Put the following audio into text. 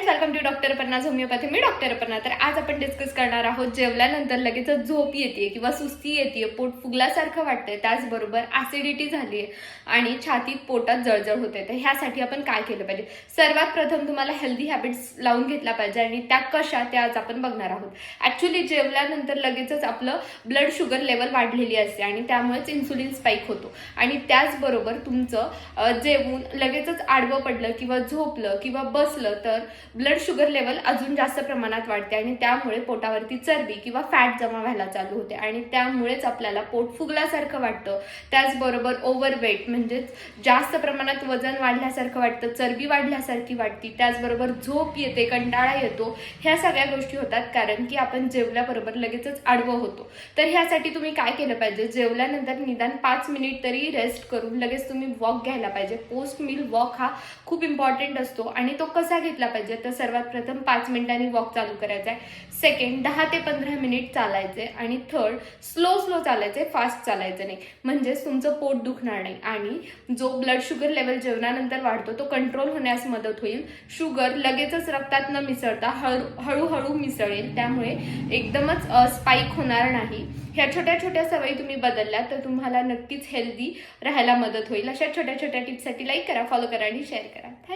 Welcome to doctor Aparna homeopathy. मी doctor Aparna. तर आज आपण डिस्कस करणार आहोत जेवल्यानंतर लगेच झोप येते किंवा सुस्ती येते, पोट फुगल्यासारखं वाटतंय, त्याचबरोबर ऍसिडिटी झाली आहे आणि छातीत पोटात जळजळ होते. तर ह्यासाठी आपण काय केलं पाहिजे? सर्वात प्रथम तुम्हाला हेल्दी हॅबिट्स लावून घेतला पाहिजे आणि त्या कशा ते आज आपण बघणार आहोत. ऍक्च्युली जेवल्यानंतर लगेचच आपलं ब्लड शुगर लेवल वाढलेली असते आणि त्यामुळेच इन्सुलिन स्पाइक होतो आणि त्याचबरोबर तुमचं जेवून लगेचच आडवं पडलं किंवा झोपलं किंवा बसलं तर ब्लड शुगर लेवल अजून जास्त प्रमाणात वाढते आणि त्यामुळे पोटावरती चरबी किंवा फॅट जमा व्हायला चालू होते आणि त्यामुळेच आपल्याला पोट फुगल्यासारखं वाटतं. त्याचबरोबर ओव्हरवेट म्हणजेच जास्त प्रमाणात वजन वाढल्यासारखं वाटतं, चरबी वाढल्यासारखी वाटते, त्याचबरोबर झोप येते, कंटाळा येतो. ह्या सगळ्या गोष्टी होतात कारण की आपण जेवल्याबरोबर लगेचच आडवं होतो. तर ह्यासाठी तुम्ही काय केलं पाहिजे? जेवल्यानंतर निदान 5 मिनिट तरी रेस्ट करून लगेच तुम्ही वॉक घ्यायला पाहिजे. पोस्ट मील वॉक हा खूप इम्पॉर्टंट असतो आणि तो कसा घेतला पाहिजे? तर सर्वात प्रथम 5 मिनिटांनी वॉक चालू करायचा आहे. सेकंड 10 ते 15 मिनिट चालायचे आणि थर्ड स्लो चालायचे, फास्ट चालायचं नाही, म्हणजेच तुमचं पोट दुखणार नाही आणि जो ब्लड शुगर लेवल जेवणानंतर वाढतो तो कंट्रोल होण्यास मदत होईल. शुगर लगेचच रक्तात न मिसळता हळूहळू मिसळेल, त्यामुळे एकदमच स्पाइक होणार नाही. ह्या छोट्या छोट्या सवयी तुम्ही बदलल्या तर तुम्हाला नक्कीच हेल्दी राहायला मदत होईल. अशा छोट्या छोट्या टिप्ससाठी लाईक करा, फॉलो करा आणि शेअर करा. थँक्यू.